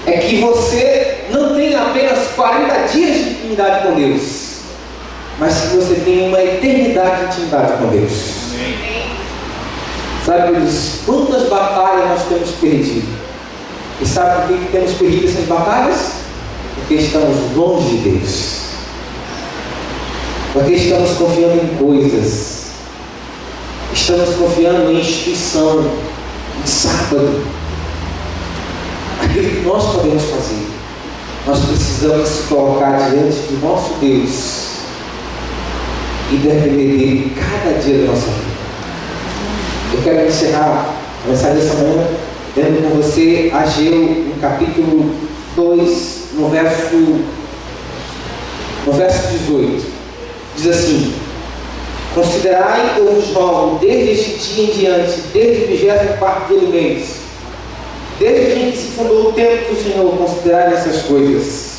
é que você não tenha apenas 40 dias de intimidade com Deus, mas que você tenha uma eternidade de intimidade com Deus. Amém. Sabe, queridos, quantas batalhas nós temos perdido? E sabe por que temos perdido essas batalhas? Porque estamos longe de Deus. Porque estamos confiando em coisas. Estamos confiando em instituição, em sábado. Aquilo que nós podemos fazer. Nós precisamos se colocar diante do nosso Deus e depender dele cada dia da nossa vida. Eu quero encerrar a mensagem dessa manhã lendo com você Ageu, no capítulo 2, no verso 18. Diz assim: considerai, eu vos rogo, desde este dia em diante, desde o 24º dia do mês, desde o dia que se fundou o templo do Senhor, considerai essas coisas.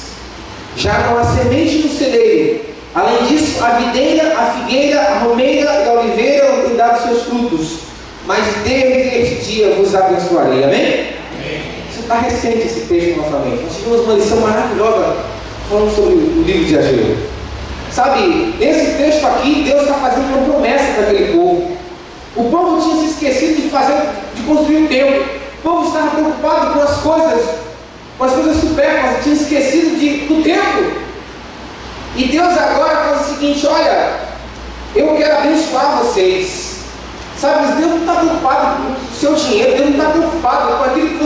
Já não há semente no celeiro. Além disso, a videira, a figueira, a romeira e a oliveira não têm dado seus frutos. Mas desde este dia vos abençoarei. Amém? Amém. Isso está recente, esse texto na nossa mente. Nós tivemos uma lição maravilhosa falando sobre o livro de Ageu. Sabe, nesse texto aqui, Deus está fazendo uma promessa para aquele povo. O povo tinha se esquecido de construir um templo. O povo estava preocupado com as coisas supérfluas, tinha esquecido do templo. E Deus agora faz o seguinte: olha, eu quero abençoar vocês. Sabe, Deus não está preocupado com o seu dinheiro, Deus não está preocupado com aquilo que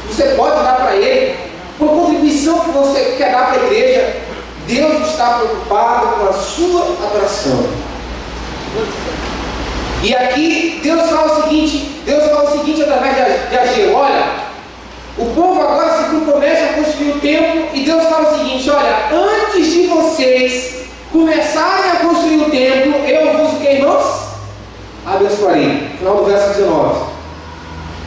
você pode dar para Ele, com a contribuição que você quer dar para a igreja. Deus está preocupado com a sua adoração. E aqui Deus fala o seguinte através de Ageu: olha, o povo agora se compromete a construir o templo, e Deus fala o seguinte: olha, antes de vocês começarem a construir o templo, eu vos, o que, irmãos? Abençoarei. Final do verso 19.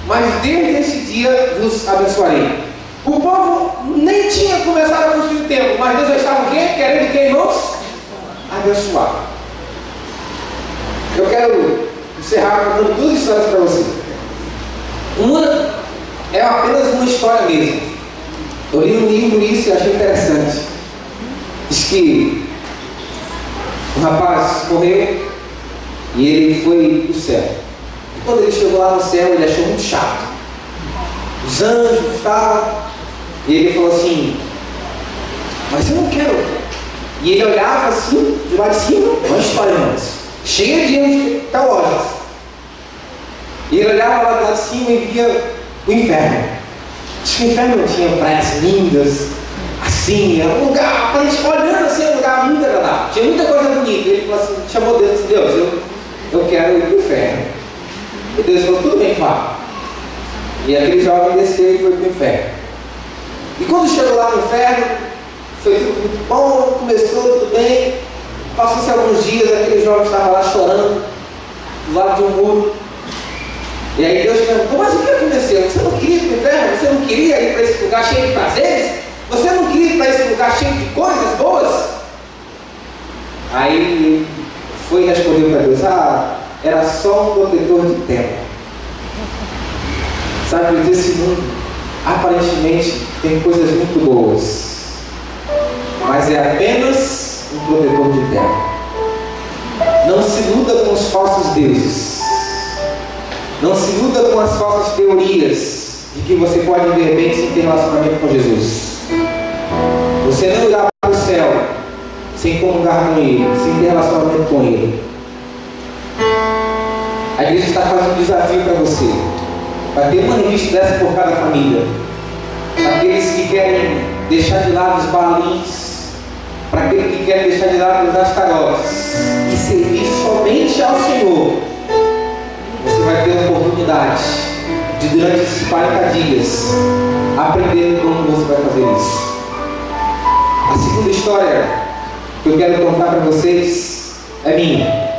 Mas desde esse dia vos abençoarei. O povo nem tinha começado a construir o templo, mas Deus já estava o quê? Querendo o quê, irmãos? Abençoar. Eu quero encerrar contando duas histórias para você. Uma é apenas uma história mesmo. Eu li um livro isso e achei interessante. Diz que um rapaz morreu e ele foi para o céu. E quando ele chegou lá no céu, ele achou muito chato. Os anjos estavam, e ele falou assim: mas eu não quero. E ele olhava assim, de lá de cima, uma história, irmãos, cheia de anjos teológicos. E ele olhava lá de cima e via o inferno. Diz que o inferno não tinha praias lindas, assim, era um lugar, olhando assim, um lugar muito agradável. Tinha muita coisa bonita. Ele falou assim, chamou Deus e disse: Deus, eu quero ir para o inferno. E Deus falou: tudo bem, vá. E aquele jovem desceu e foi para o inferno. E quando chegou lá no inferno, foi tudo muito bom, começou tudo bem. Passou-se alguns dias, aquele jovem estava lá chorando, do lado de um muro. E aí Deus perguntou: mas o que aconteceu? Você não queria ir para o inferno? Você não queria ir para esse lugar cheio de prazeres? Você não queria ir para esse lugar cheio de coisas boas? Aí ele foi e respondeu para Deus: era só um protetor de templo. Sabe, nesse mundo, aparentemente, tem coisas muito boas, mas é apenas um protetor de templo. Não se iluda com os falsos deuses. Não se iluda com as falsas teorias de que você pode viver bem sem ter relacionamento com Jesus. Você não irá para o céu sem comungar com Ele, sem ter relacionamento com Ele. A igreja está fazendo um desafio para você. Vai ter uma revista dessa por cada família. Aqueles que querem deixar de lado os balins, para aquele que quer deixar de lado os astarotes e servir somente ao Senhor, você vai ter a oportunidade de, durante esses 40 dias, aprender como você vai fazer isso. A segunda história que eu quero contar para vocês é minha.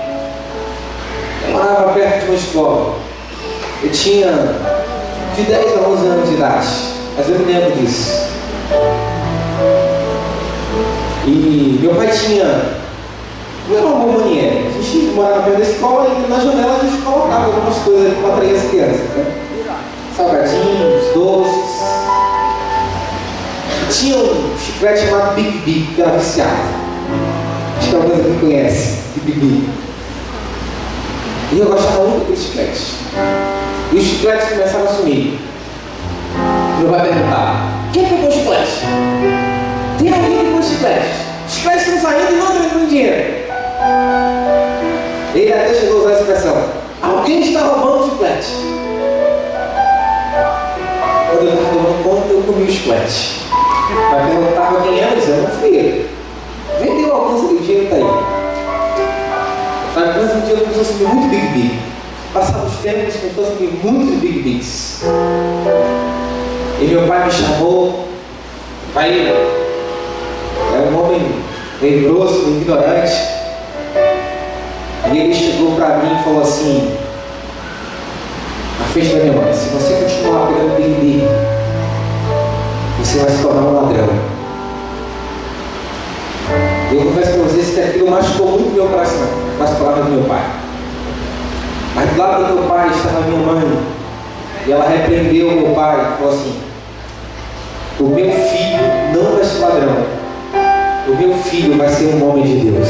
Eu morava perto de uma escola. Eu tinha de 10 a 11 anos de idade, mas eu me lembro disso. E meu pai não era uma bomboniere. A gente morava perto da escola e na janela a gente colocava algumas coisas para atrair as crianças, né? Salgadinhos, doces. E tinha um chiclete chamado Big Big, que era viciado. Acho que alguém aqui conhece Big Big. E eu gostava muito daquele chiclete. E os chicletes começaram a sumir. Meu pai perguntava: quem pegou o chiclete? Tem alguém que pegou o chiclete? Os chicletes estão saindo e não estão ganhando dinheiro. Ele até chegou a usar a expressão: alguém está roubando o chiclete. Quando eu estava tomando conta, eu comi o chiclete. Mas perguntava quem era, dizia: não fui ele. Vendeu alguns ali, o dinheiro está aí. Sabe, mas um dia eu comecei a subir muito Big Big. Passava os tempos, começou a subir muitos Big Bigs. E meu pai me chamou. Pai é um homem meio grosso, ignorante. E ele chegou para mim e falou assim, na frente da minha mãe: se você continuar pegando Big Big, você vai se tornar um ladrão. E eu confesso para vocês que aquilo machucou muito meu coração, com as palavras do meu pai. Mas do lado do meu pai estava minha mãe. E ela repreendeu o meu pai e falou assim: o meu filho não vai ser ladrão. o meu filho vai ser um homem de Deus.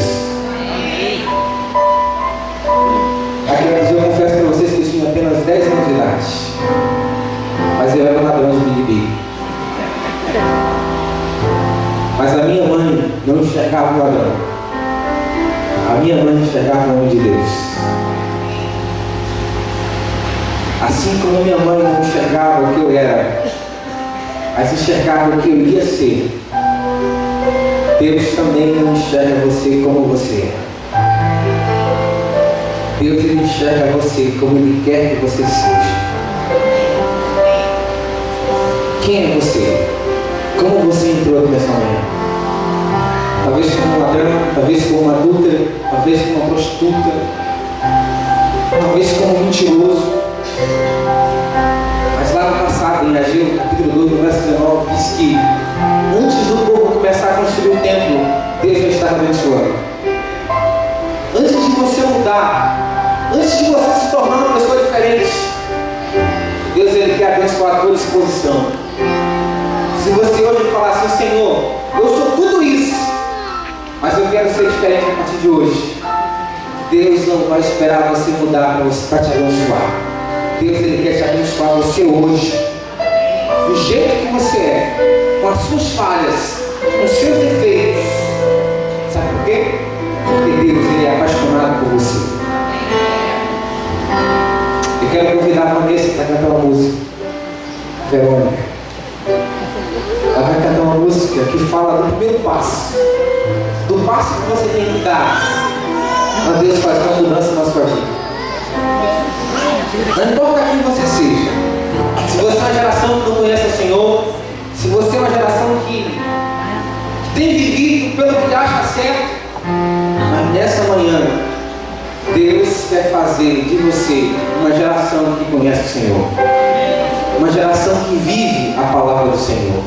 Eu confesso para vocês que eu tinha apenas 10 anos de idade, mas eu era um ladrão de Big. Mas a minha mãe não enxergava o ladrão. A minha mãe enxergava o homem de Deus. Assim como minha mãe não enxergava o que eu era, mas enxergava o que eu ia ser, Deus também não enxerga você como você é. Deus, Ele enxerga você como Ele quer que você seja. Quem é você? Como você entrou aqui nessa manhã? Talvez como um ladrão, talvez como uma adúltera, talvez como uma prostituta, talvez como um mentiroso. Mas lá no passado, em Ageu, capítulo 2, no verso 19, diz que antes do povo começar a construir o templo, Deus já estava abençoando. Antes de você mudar, antes de você se tornar uma pessoa diferente, Deus, Ele quer abençoar a tua disposição. Se você hoje falar assim, Senhor, eu sou tudo isso, mas eu quero ser diferente a partir de hoje, Deus não vai esperar você mudar para te abençoar. Deus, Ele quer te abençoar você hoje, do jeito que você é, com as suas falhas, com os seus defeitos. Sabe por quê? Porque Deus, Ele é apaixonado por você. Eu quero convidar a Vanessa para cantar uma música. Verônica. Ela vai cantar uma música que fala do primeiro passo. Do passo que você tem que dar para Deus fazer uma mudança na sua vida. Não importa quem você seja. Se você é uma geração que não conhece o Senhor, se você é uma geração que tem vivido pelo que acha certo, mas nessa manhã, Deus quer fazer de você uma geração que conhece o Senhor. Uma geração que vive a palavra do Senhor.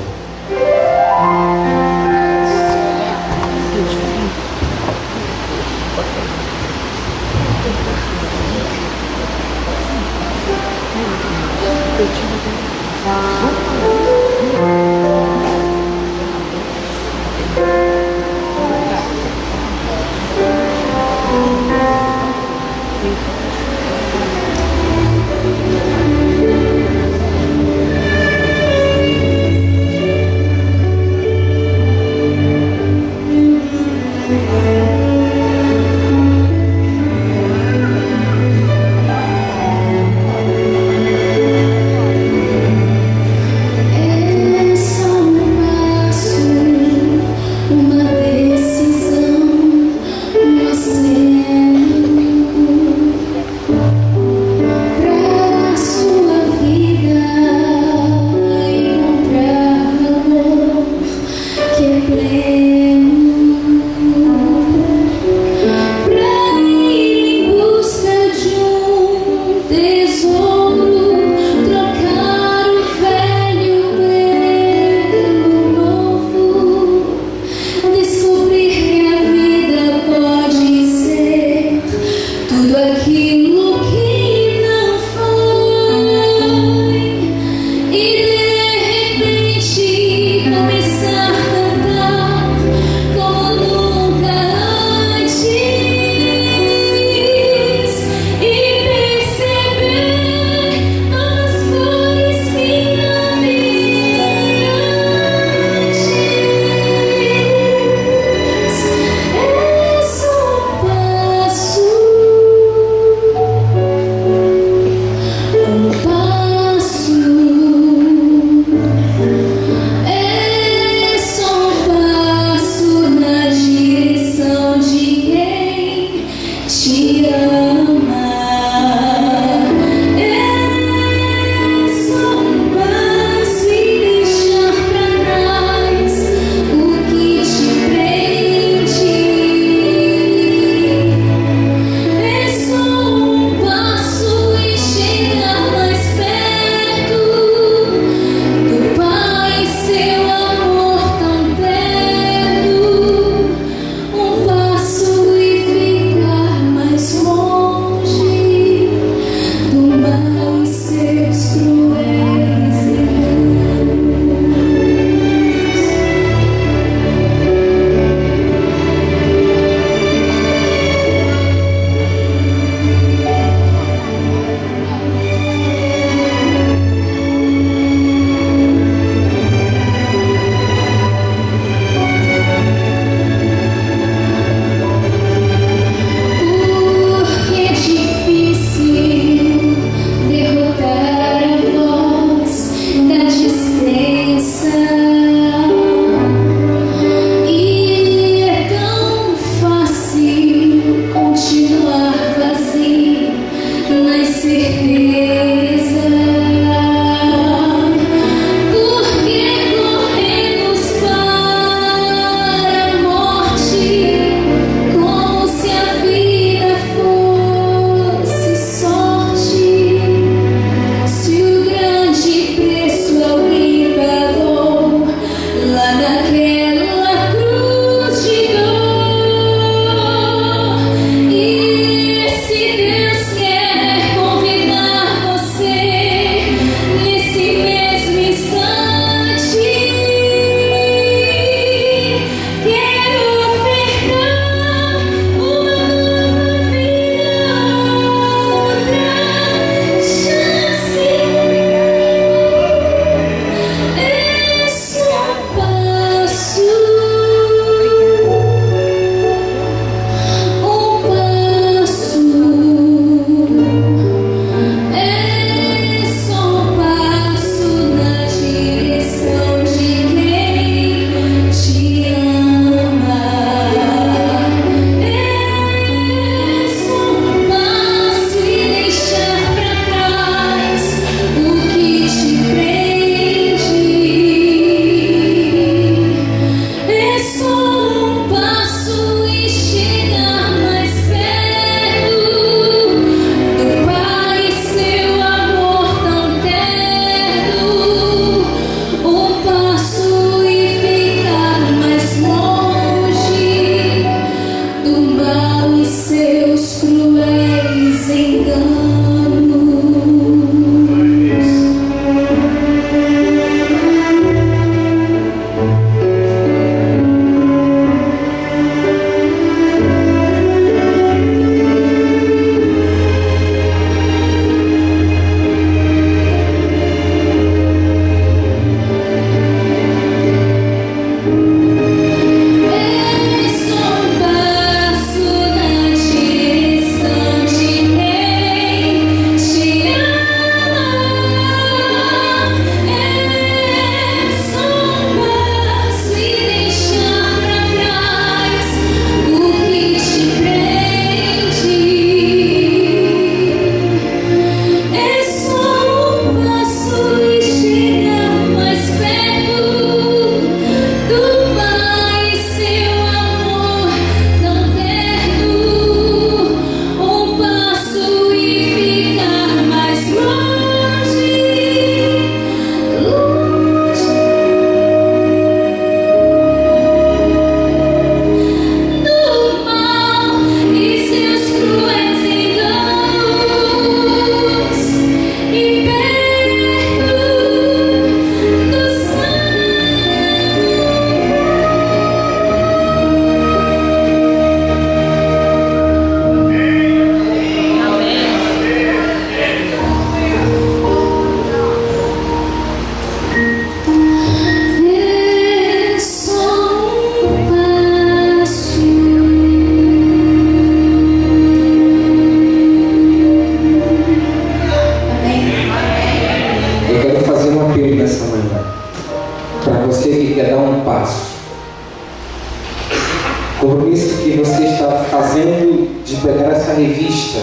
Compromisso que você está fazendo de pegar essa revista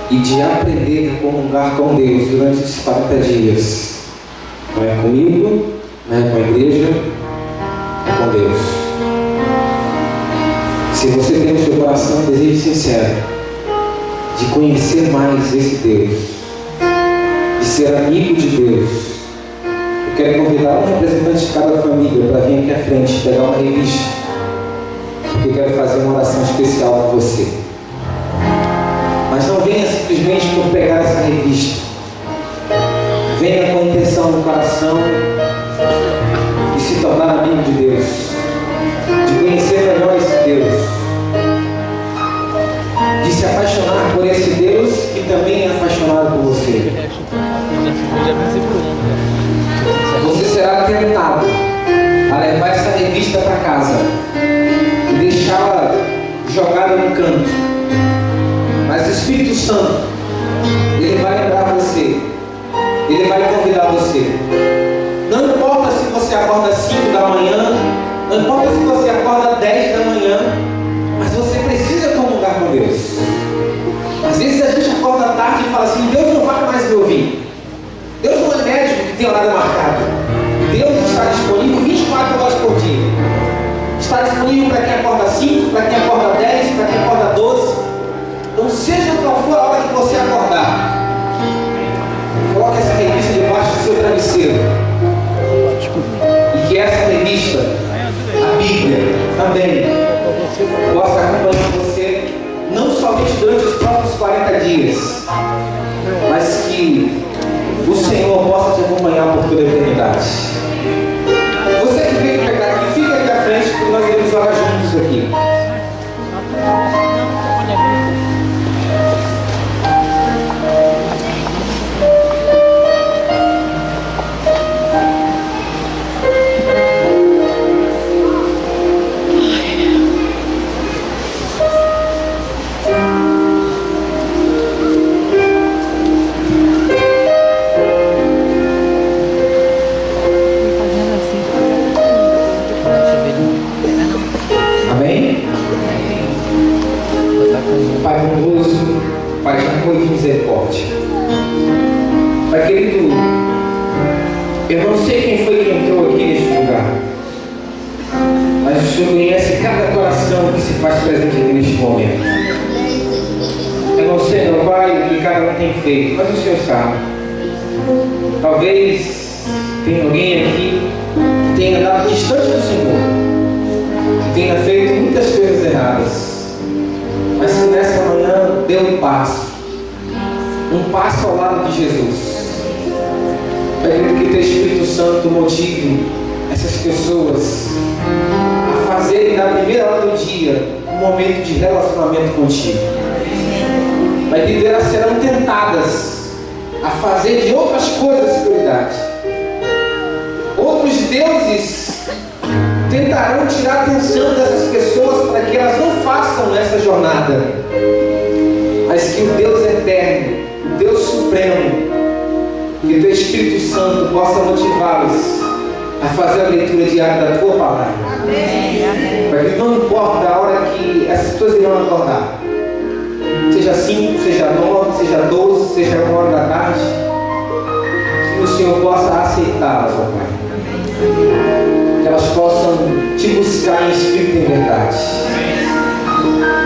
e de aprender a comungar com Deus durante esses 40 dias. Não é comigo, não é com a igreja, é com Deus. Se você tem no seu coração um desejo sincero de conhecer mais esse Deus, de ser amigo de Deus, eu quero convidar um representante de cada família para vir aqui à frente pegar uma revista, porque eu quero fazer uma oração especial com você. Mas não venha simplesmente por pegar essa revista. Venha com a intenção no coração de se tornar amigo de Deus, de conhecer melhor esse Deus, de se apaixonar por esse Deus que também é apaixonado por você. Você será tentado a levar essa revista para casa e deixá-la jogada no canto. Mas o Espírito Santo, Ele vai lembrar você, Ele vai convidar você. Não importa se você acorda 5 da manhã, não importa se você acorda 10 da manhã, mas você precisa comungar com Deus. Às vezes a gente acorda tarde fala assim, Deus não vai mais me ouvir. Deus não é médico que tem horário marcado. Deus está disponível 24 horas por dia. Está disponível para quem acorda 5, para quem acorda 10, para quem acorda 12. Então, seja qual for a hora que você acordar, coloque essa revista debaixo do seu travesseiro. E que essa revista, a Bíblia, também possa acompanhar você, não somente durante os próximos 40 dias, mas que o Senhor possa te acompanhar por toda a eternidade. Você que veio pegar aqui, fica aqui à frente, porque nós iremos orar juntos aqui. Pai bondoso, Pai de amor e misericórdia. Pai querido, eu não sei quem foi que entrou aqui neste lugar, mas o Senhor conhece cada coração que se faz presente aqui neste momento. Eu não sei, meu Pai, o que cada um tem feito, mas o Senhor sabe. Talvez tenha alguém aqui que tenha andado distante do Senhor, que tenha feito muitas coisas erradas, mas que nessa manhã deu um passo ao lado de Jesus. Pedindo que teu Espírito Santo motive essas pessoas a fazerem da primeira hora do dia um momento de relacionamento contigo. Pai querido, elas serão tentadas a fazer de outras coisas prioridade. Outros deuses tentarão tirar a atenção dessas pessoas para que elas não façam essa jornada, mas que o Deus eterno, o Deus supremo, que o teu Espírito Santo possa motivá-los a fazer a leitura diária da tua palavra. Para que não importa a hora que essas pessoas irão acordar, seja 5, seja 9, seja 12, seja 1 hora da tarde, que o Senhor possa aceitá-las, ó Pai. Que elas possam te buscar em espírito e em verdade.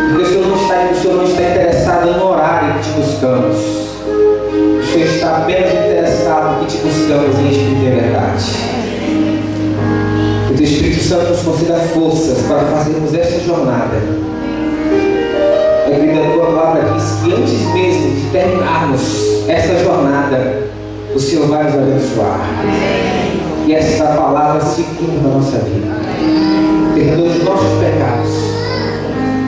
Porque o Senhor não está interessado em horário que te buscamos. O Senhor está apenas interessado que te buscamos em espírito e em verdade. Que o teu Espírito Santo nos conceda forças para fazermos esta jornada. A tua palavra diz que antes mesmo de terminarmos essa jornada, o Senhor vai nos abençoar. E essa palavra se cumpra na nossa vida. Perdoa os nossos pecados.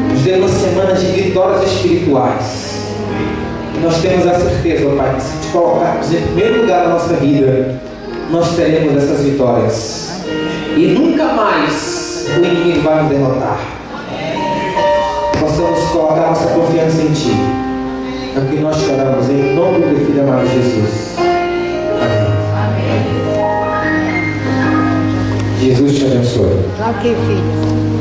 Nos dê uma semana de vitórias espirituais. E nós temos a certeza, ó Pai, que se te colocarmos em primeiro lugar na nossa vida, nós teremos essas vitórias. E nunca mais o inimigo vai nos derrotar. Possamos colocar nossa confiança em Ti. É o que nós choramos em nome do Filho amado Jesus. Amém. Jesus te abençoe. Ok, filho.